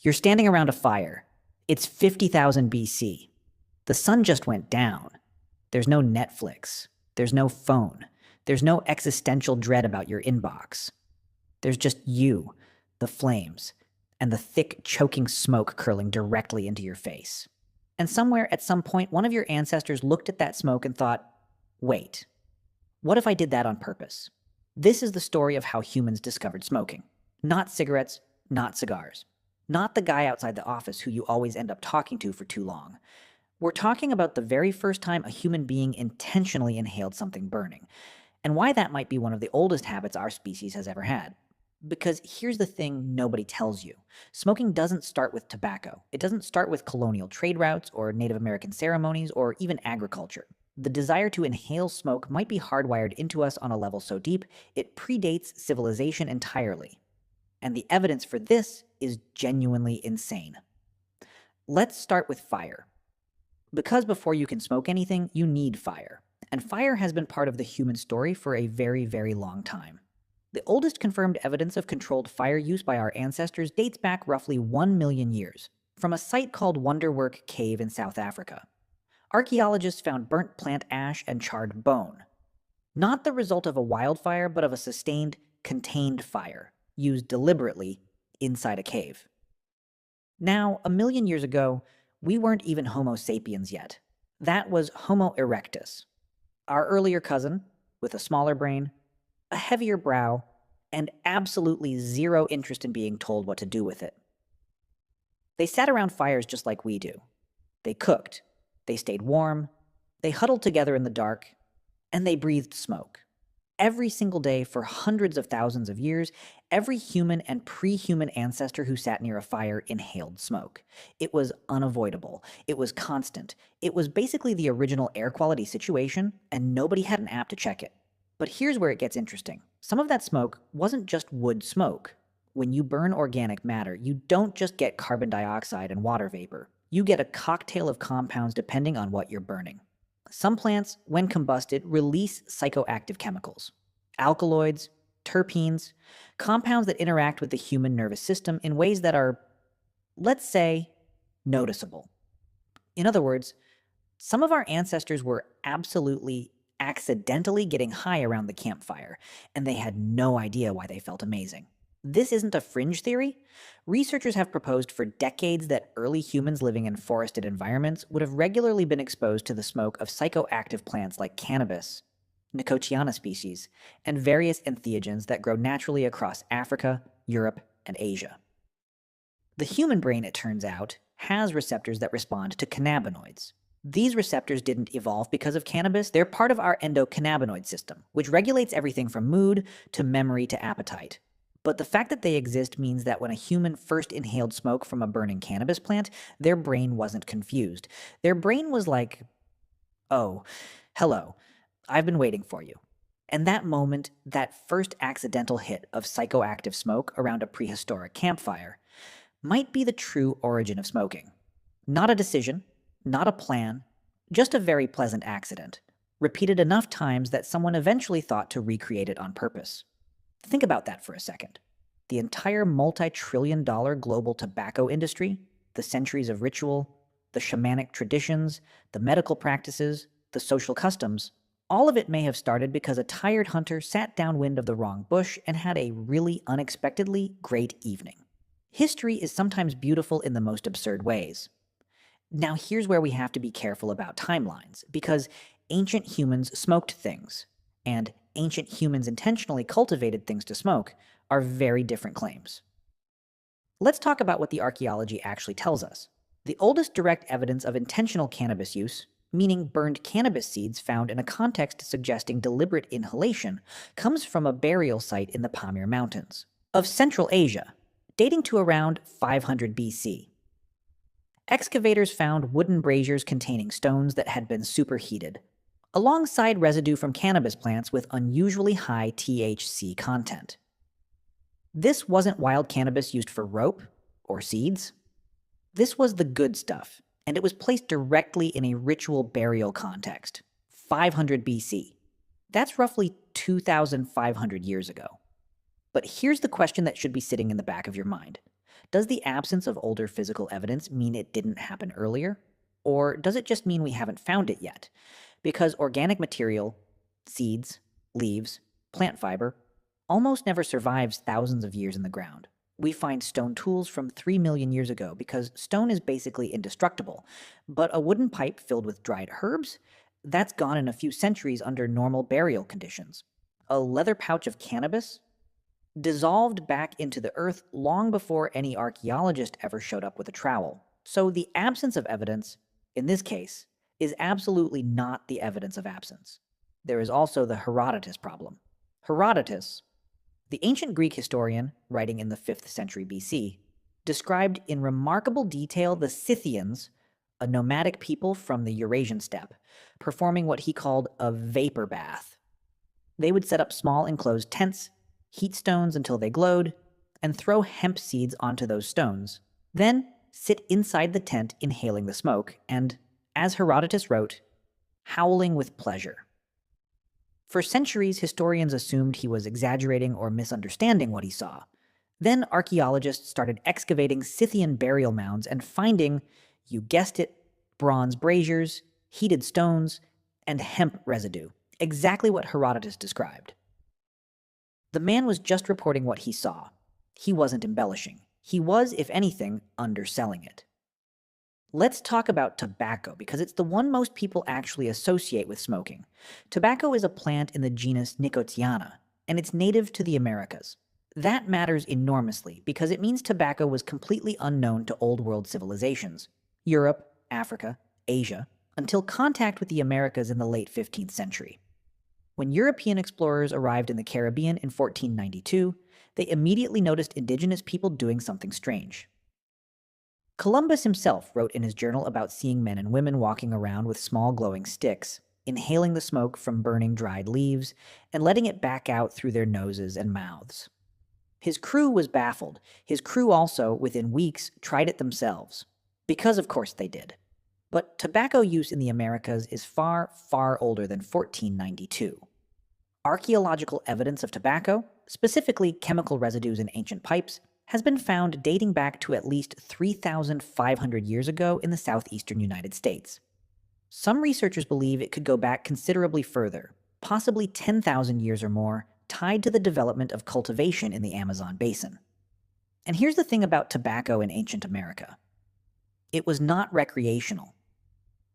You're standing around a fire. It's 50,000 BC. The sun just went down. There's no Netflix. There's no phone. There's no existential dread about your inbox. There's just you, the flames, and the thick, choking smoke curling directly into your face. And somewhere at some point, one of your ancestors looked at that smoke and thought, wait, what if I did that on purpose? This is the story of how humans discovered smoking. Not cigarettes, not cigars. Not the guy outside the office who you always end up talking to for too long. We're talking about the very first time a human being intentionally inhaled something burning, and why that might be one of the oldest habits our species has ever had. Because here's the thing nobody tells you. Smoking doesn't start with tobacco. It doesn't start with colonial trade routes or Native American ceremonies or even agriculture. The desire to inhale smoke might be hardwired into us on a level so deep, it predates civilization entirely. And the evidence for this is genuinely insane. Let's start with fire. Because before you can smoke anything, you need fire. And fire has been part of the human story for a very, very long time. The oldest confirmed evidence of controlled fire use by our ancestors dates back roughly 1 million years, from a site called Wonderwork Cave in South Africa. Archaeologists found burnt plant ash and charred bone. Not the result of a wildfire, but of a sustained, contained fire, used deliberately inside a cave. Now, 1 million years ago, we weren't even Homo sapiens yet. That was Homo erectus, our earlier cousin, with a smaller brain, a heavier brow, and absolutely zero interest in being told what to do with it. They sat around fires just like we do. They cooked, they stayed warm, they huddled together in the dark, and they breathed smoke. Every single day for hundreds of thousands of years, every human and pre-human ancestor who sat near a fire inhaled smoke. It was unavoidable. It was constant. It was basically the original air quality situation, and nobody had an app to check it. But here's where it gets interesting. Some of that smoke wasn't just wood smoke. When you burn organic matter, you don't just get carbon dioxide and water vapor. You get a cocktail of compounds depending on what you're burning. Some plants, when combusted, release psychoactive chemicals. Alkaloids, terpenes, compounds that interact with the human nervous system in ways that are, let's say, noticeable. In other words, some of our ancestors were absolutely accidentally getting high around the campfire, and they had no idea why they felt amazing. This isn't a fringe theory. Researchers have proposed for decades that early humans living in forested environments would have regularly been exposed to the smoke of psychoactive plants like cannabis, Nicotiana species, and various entheogens that grow naturally across Africa, Europe, and Asia. The human brain, it turns out, has receptors that respond to cannabinoids. These receptors didn't evolve because of cannabis. They're part of our endocannabinoid system, which regulates everything from mood to memory to appetite. But the fact that they exist means that when a human first inhaled smoke from a burning cannabis plant, their brain wasn't confused. Their brain was like, oh, hello, I've been waiting for you. And that moment, that first accidental hit of psychoactive smoke around a prehistoric campfire, might be the true origin of smoking. Not a decision, not a plan, just a very pleasant accident, repeated enough times that someone eventually thought to recreate it on purpose. Think about that for a second. The entire multi-trillion-dollar global tobacco industry, the centuries of ritual, the shamanic traditions, the medical practices, the social customs, all of it may have started because a tired hunter sat downwind of the wrong bush and had a really unexpectedly great evening. History is sometimes beautiful in the most absurd ways. Now here's where we have to be careful about timelines, because ancient humans smoked things, and ancient humans intentionally cultivated things to smoke are very different claims. Let's talk about what the archaeology actually tells us. The oldest direct evidence of intentional cannabis use, meaning burned cannabis seeds found in a context suggesting deliberate inhalation, comes from a burial site in the Pamir Mountains of Central Asia, dating to around 500 BC. Excavators found wooden braziers containing stones that had been superheated, alongside residue from cannabis plants with unusually high THC content. This wasn't wild cannabis used for rope or seeds. This was the good stuff, and it was placed directly in a ritual burial context, 500 BC. That's roughly 2,500 years ago. But here's the question that should be sitting in the back of your mind. Does the absence of older physical evidence mean it didn't happen earlier? Or does it just mean we haven't found it yet? Because organic material, seeds, leaves, plant fiber, almost never survives thousands of years in the ground. We find stone tools from 3 million years ago because stone is basically indestructible. But a wooden pipe filled with dried herbs? That's gone in a few centuries under normal burial conditions. A leather pouch of cannabis? Dissolved back into the earth long before any archaeologist ever showed up with a trowel. So the absence of evidence, in this case, is absolutely not the evidence of absence. There is also the Herodotus problem. Herodotus, the ancient Greek historian writing in the 5th century BC, described in remarkable detail the Scythians, a nomadic people from the Eurasian steppe, performing what he called a vapor bath. They would set up small enclosed tents, heat stones until they glowed, and throw hemp seeds onto those stones. Then sit inside the tent inhaling the smoke and, as Herodotus wrote, howling with pleasure. For centuries, historians assumed he was exaggerating or misunderstanding what he saw. Then archaeologists started excavating Scythian burial mounds and finding, you guessed it, bronze braziers, heated stones, and hemp residue, exactly what Herodotus described. The man was just reporting what he saw. He wasn't embellishing. He was, if anything, underselling it. Let's talk about tobacco, because it's the one most people actually associate with smoking. Tobacco is a plant in the genus Nicotiana, and it's native to the Americas. That matters enormously because it means tobacco was completely unknown to Old World civilizations, Europe, Africa, Asia, until contact with the Americas in the late 15th century. When European explorers arrived in the Caribbean in 1492, they immediately noticed indigenous people doing something strange. Columbus himself wrote in his journal about seeing men and women walking around with small glowing sticks, inhaling the smoke from burning dried leaves, and letting it back out through their noses and mouths. His crew was baffled. His crew also, within weeks, tried it themselves. Because of course they did. But tobacco use in the Americas is far, far older than 1492. Archaeological evidence of tobacco, specifically chemical residues in ancient pipes, has been found dating back to at least 3,500 years ago in the southeastern United States. Some researchers believe it could go back considerably further, possibly 10,000 years or more, tied to the development of cultivation in the Amazon basin. And here's the thing about tobacco in ancient America. It was not recreational.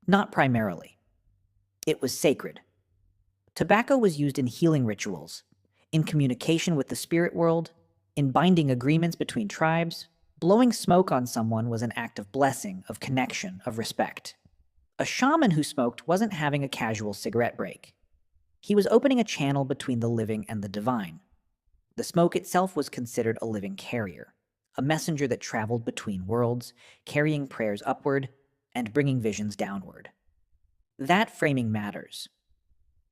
Not primarily. It was sacred. Tobacco was used in healing rituals, in communication with the spirit world, in binding agreements between tribes. Blowing smoke on someone was an act of blessing, of connection, of respect. A shaman who smoked wasn't having a casual cigarette break. He was opening a channel between the living and the divine. The smoke itself was considered a living carrier, a messenger that traveled between worlds, carrying prayers upward and bringing visions downward. That framing matters.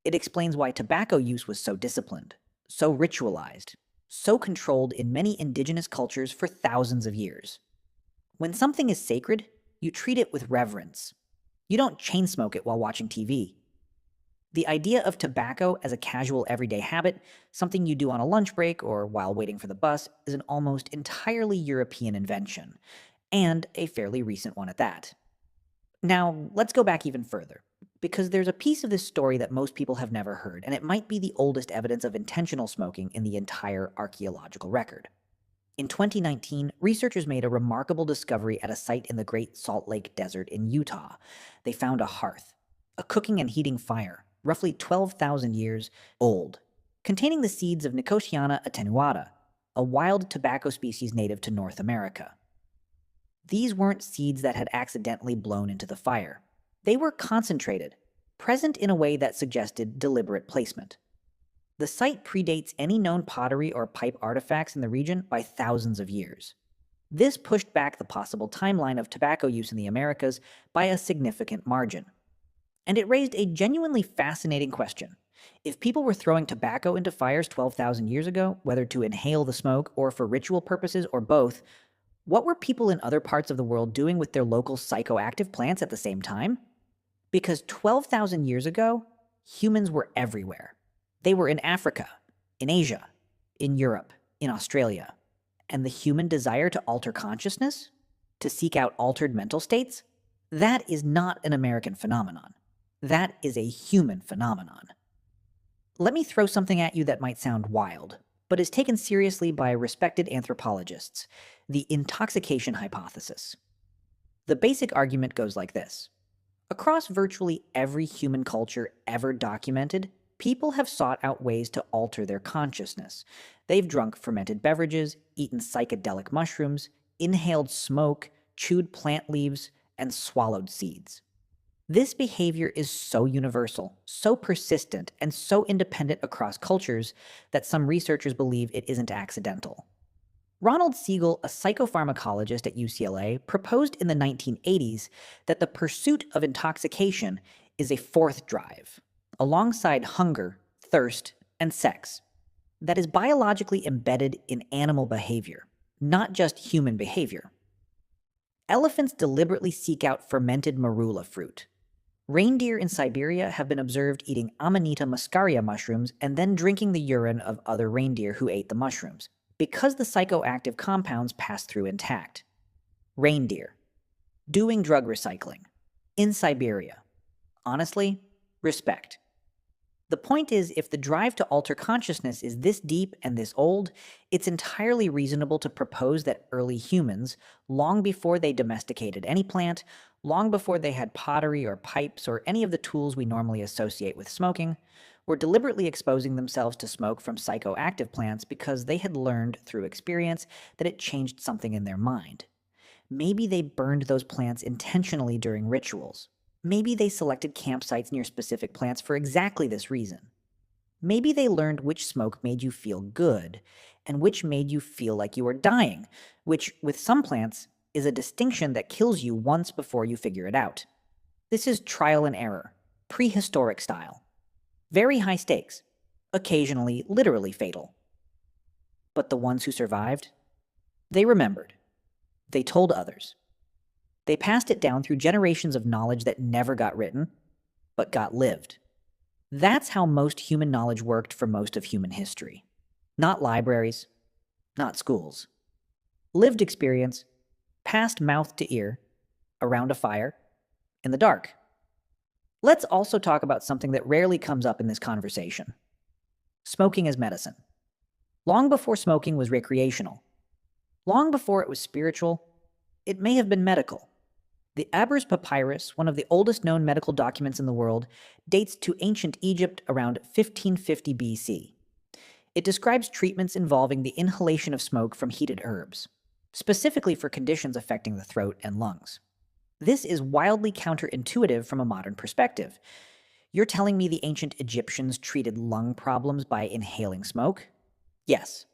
It explains why tobacco use was so disciplined, so ritualized, so controlled in many indigenous cultures for thousands of years. When something is sacred, you treat it with reverence. You don't chain smoke it while watching TV. The idea of tobacco as a casual everyday habit, something you do on a lunch break or while waiting for the bus, is an almost entirely European invention, and a fairly recent one at that. Now, let's go back even further, because there's a piece of this story that most people have never heard, and it might be the oldest evidence of intentional smoking in the entire archaeological record. In 2019, researchers made a remarkable discovery at a site in the Great Salt Lake Desert in Utah. They found a hearth, a cooking and heating fire, roughly 12,000 years old, containing the seeds of Nicotiana attenuata, a wild tobacco species native to North America. These weren't seeds that had accidentally blown into the fire. They were concentrated, present in a way that suggested deliberate placement. The site predates any known pottery or pipe artifacts in the region by thousands of years. This pushed back the possible timeline of tobacco use in the Americas by a significant margin. And it raised a genuinely fascinating question. If people were throwing tobacco into fires 12,000 years ago, whether to inhale the smoke or for ritual purposes or both, what were people in other parts of the world doing with their local psychoactive plants at the same time? Because 12,000 years ago, humans were everywhere. They were in Africa, in Asia, in Europe, in Australia. And the human desire to alter consciousness, to seek out altered mental states, that is not an American phenomenon. That is a human phenomenon. Let me throw something at you that might sound wild, but is taken seriously by respected anthropologists: the intoxication hypothesis. The basic argument goes like this. Across virtually every human culture ever documented, people have sought out ways to alter their consciousness. They've drunk fermented beverages, eaten psychedelic mushrooms, inhaled smoke, chewed plant leaves, and swallowed seeds. This behavior is so universal, so persistent, and so independent across cultures that some researchers believe it isn't accidental. Ronald Siegel, a psychopharmacologist at UCLA, proposed in the 1980s that the pursuit of intoxication is a fourth drive, alongside hunger, thirst, and sex, that is biologically embedded in animal behavior, not just human behavior. Elephants deliberately seek out fermented marula fruit. Reindeer in Siberia have been observed eating Amanita muscaria mushrooms and then drinking the urine of other reindeer who ate the mushrooms, because the psychoactive compounds pass through intact. Reindeer. Doing drug recycling. In Siberia. Honestly, respect. The point is, if the drive to alter consciousness is this deep and this old, it's entirely reasonable to propose that early humans, long before they domesticated any plant, long before they had pottery or pipes or any of the tools we normally associate with smoking, were deliberately exposing themselves to smoke from psychoactive plants because they had learned through experience that it changed something in their mind. Maybe they burned those plants intentionally during rituals. Maybe they selected campsites near specific plants for exactly this reason. Maybe they learned which smoke made you feel good and which made you feel like you were dying, which, with some plants, is a distinction that kills you once before you figure it out. This is trial and error, prehistoric style. Very high stakes, occasionally literally fatal. But the ones who survived? They remembered. They told others. They passed it down through generations of knowledge that never got written, but got lived. That's how most human knowledge worked for most of human history. Not libraries, not schools. Lived experience, passed mouth to ear, around a fire, in the dark. Let's also talk about something that rarely comes up in this conversation. Smoking as medicine. Long before smoking was recreational, long before it was spiritual, it may have been medical. The Aber's Papyrus, one of the oldest known medical documents in the world, dates to ancient Egypt around 1550 BC. It describes treatments involving the inhalation of smoke from heated herbs, specifically for conditions affecting the throat and lungs. This is wildly counterintuitive from a modern perspective. You're telling me the ancient Egyptians treated lung problems by inhaling smoke? Yes.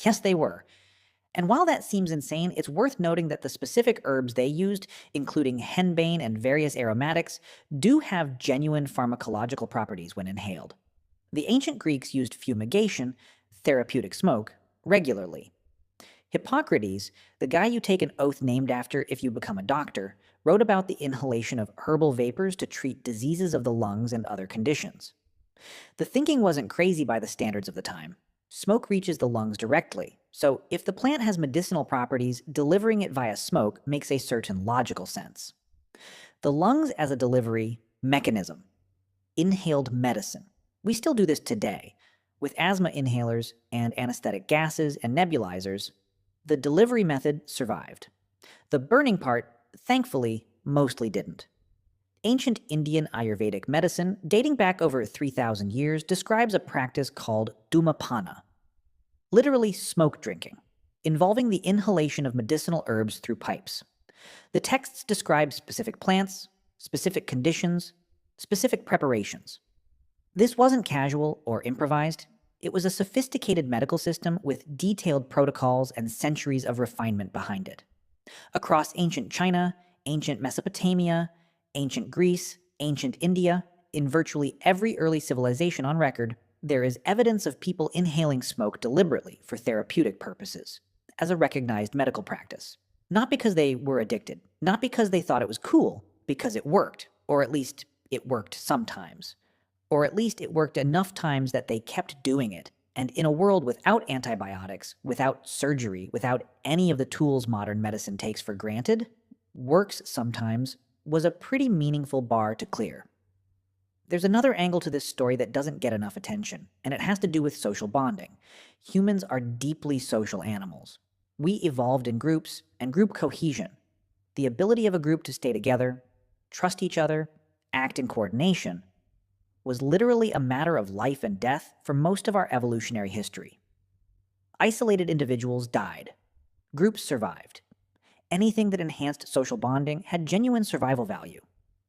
Yes, they were. And while that seems insane, it's worth noting that the specific herbs they used, including henbane and various aromatics, do have genuine pharmacological properties when inhaled. The ancient Greeks used fumigation, therapeutic smoke, regularly. Hippocrates, the guy you take an oath named after if you become a doctor, wrote about the inhalation of herbal vapors to treat diseases of the lungs and other conditions. The thinking wasn't crazy by the standards of the time. Smoke reaches the lungs directly, so if the plant has medicinal properties, delivering it via smoke makes a certain logical sense. The lungs as a delivery mechanism. Inhaled medicine. We still do this today. With asthma inhalers and anesthetic gases and nebulizers, the delivery method survived. The burning part, thankfully, mostly didn't. Ancient Indian Ayurvedic medicine, dating back over 3,000 years, describes a practice called dhumapana, literally smoke drinking, involving the inhalation of medicinal herbs through pipes. The texts describe specific plants, specific conditions, specific preparations. This wasn't casual or improvised. It was a sophisticated medical system with detailed protocols and centuries of refinement behind it. Across ancient China, ancient Mesopotamia, ancient Greece, ancient India, in virtually every early civilization on record, there is evidence of people inhaling smoke deliberately for therapeutic purposes, as a recognized medical practice. Not because they were addicted, not because they thought it was cool, because it worked, or at least it worked sometimes. Or at least it worked enough times that they kept doing it, And in a world without antibiotics, without surgery, without any of the tools modern medicine takes for granted, works sometimes was a pretty meaningful bar to clear. There's another angle to this story that doesn't get enough attention, and it has to do with social bonding. Humans are deeply social animals. We evolved in groups, and group cohesion, the ability of a group to stay together, trust each other, act in coordination, was literally a matter of life and death for most of our evolutionary history. Isolated individuals died. Groups survived. Anything that enhanced social bonding had genuine survival value.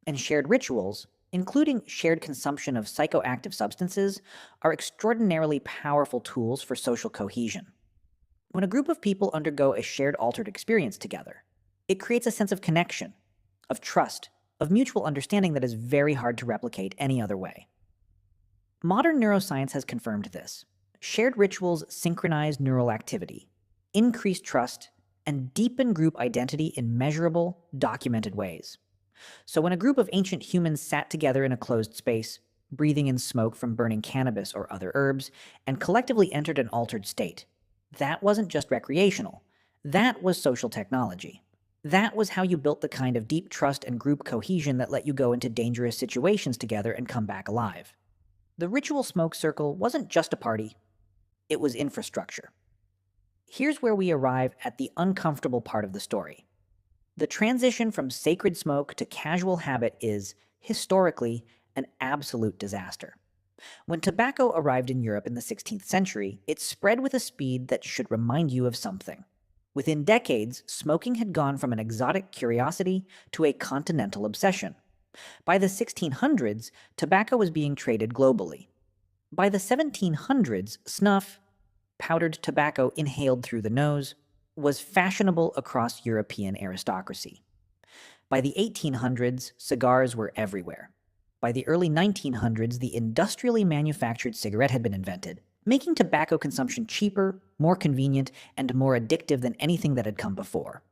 And shared rituals, including shared consumption of psychoactive substances, are extraordinarily powerful tools for social cohesion. When a group of people undergo a shared altered experience together, it creates a sense of connection, of trust, of mutual understanding that is very hard to replicate any other way. Modern neuroscience has confirmed this. Shared rituals synchronize neural activity, increase trust, and deepen group identity in measurable, documented ways. So when a group of ancient humans sat together in a closed space, breathing in smoke from burning cannabis or other herbs, and collectively entered an altered state, that wasn't just recreational. That was social technology. That was how you built the kind of deep trust and group cohesion that let you go into dangerous situations together and come back alive. The ritual smoke circle wasn't just a party, it was infrastructure. Here's where we arrive at the uncomfortable part of the story. The transition from sacred smoke to casual habit is, historically, an absolute disaster. When tobacco arrived in Europe in the 16th century, it spread with a speed that should remind you of something. Within decades, smoking had gone from an exotic curiosity to a continental obsession. By the 1600s, tobacco was being traded globally. By the 1700s, snuff, powdered tobacco inhaled through the nose, was fashionable across European aristocracy. By the 1800s, cigars were everywhere. By the early 1900s, the industrially manufactured cigarette had been invented, making tobacco consumption cheaper, more convenient, and more addictive than anything that had come before.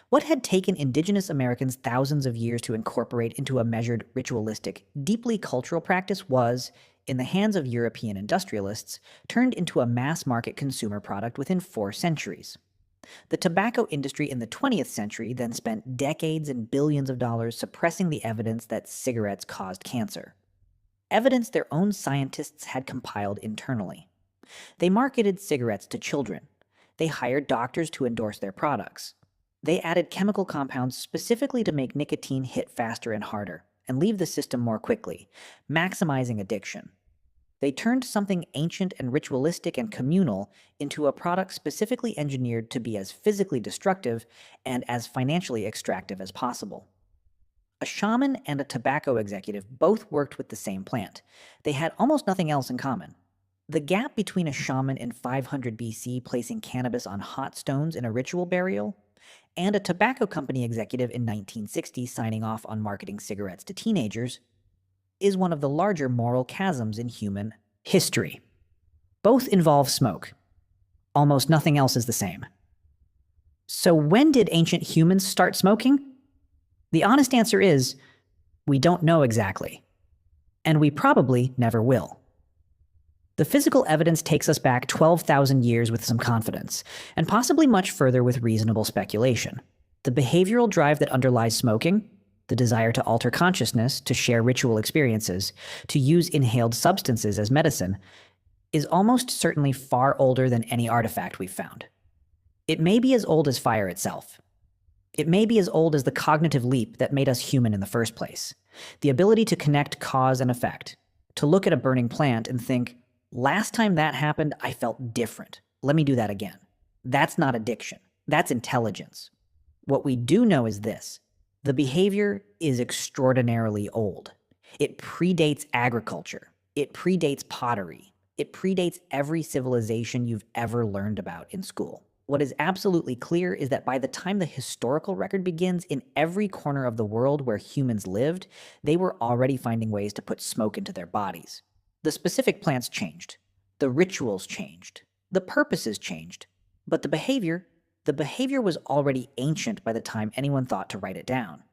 What had taken indigenous Americans thousands of years to incorporate into a measured, ritualistic, deeply cultural practice was, in the hands of European industrialists, turned into a mass-market consumer product within 4 centuries. The tobacco industry in the 20th century then spent decades and billions of dollars suppressing the evidence that cigarettes caused cancer. Evidence their own scientists had compiled internally. They marketed cigarettes to children. They hired doctors to endorse their products. They added chemical compounds specifically to make nicotine hit faster and harder, and leave the system more quickly, maximizing addiction. They turned something ancient and ritualistic and communal into a product specifically engineered to be as physically destructive and as financially extractive as possible. A shaman and a tobacco executive both worked with the same plant. They had almost nothing else in common. The gap between a shaman in 500 BC placing cannabis on hot stones in a ritual burial, and a tobacco company executive in 1960 signing off on marketing cigarettes to teenagers, is one of the larger moral chasms in human history. Both involve smoke. Almost nothing else is the same. So when did ancient humans start smoking? The honest answer is, we don't know exactly. And we probably never will. The physical evidence takes us back 12,000 years with some confidence, and possibly much further with reasonable speculation. The behavioral drive that underlies smoking, the desire to alter consciousness, to share ritual experiences, to use inhaled substances as medicine, is almost certainly far older than any artifact we've found. It may be as old as fire itself. It may be as old as the cognitive leap that made us human in the first place. The ability to connect cause and effect, to look at a burning plant and think, last time that happened, I felt different. Let me do that again. That's not addiction. That's intelligence. What we do know is this. The behavior is extraordinarily old. It predates agriculture. It predates pottery. It predates every civilization you've ever learned about in school. What is absolutely clear is that by the time the historical record begins, in every corner of the world where humans lived, they were already finding ways to put smoke into their bodies. The specific plants changed. The rituals changed. The purposes changed. But the behavior was already ancient by the time anyone thought to write it down.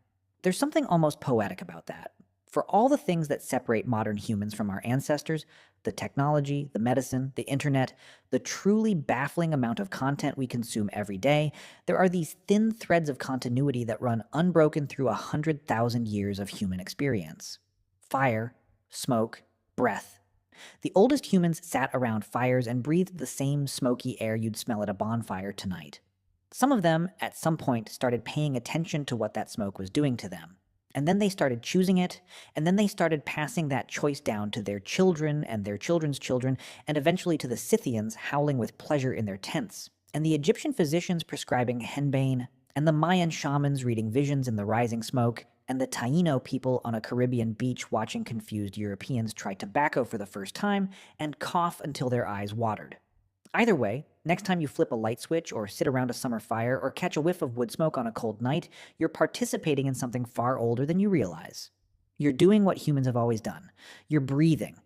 There's something almost poetic about that. For all the things that separate modern humans from our ancestors, the technology, the medicine, the internet, the truly baffling amount of content we consume every day, there are these thin threads of continuity that run unbroken through 100,000 years of human experience. Fire, smoke, breath. The oldest humans sat around fires and breathed the same smoky air you'd smell at a bonfire tonight. Some of them, at some point, started paying attention to what that smoke was doing to them. And then they started choosing it, and then they started passing that choice down to their children and their children's children, and eventually to the Scythians howling with pleasure in their tents, and the Egyptian physicians prescribing henbane, and the Mayan shamans reading visions in the rising smoke, and the Taino people on a Caribbean beach watching confused Europeans try tobacco for the first time and cough until their eyes watered. Either way, next time you flip a light switch or sit around a summer fire or catch a whiff of wood smoke on a cold night, you're participating in something far older than you realize. You're doing what humans have always done. You're breathing,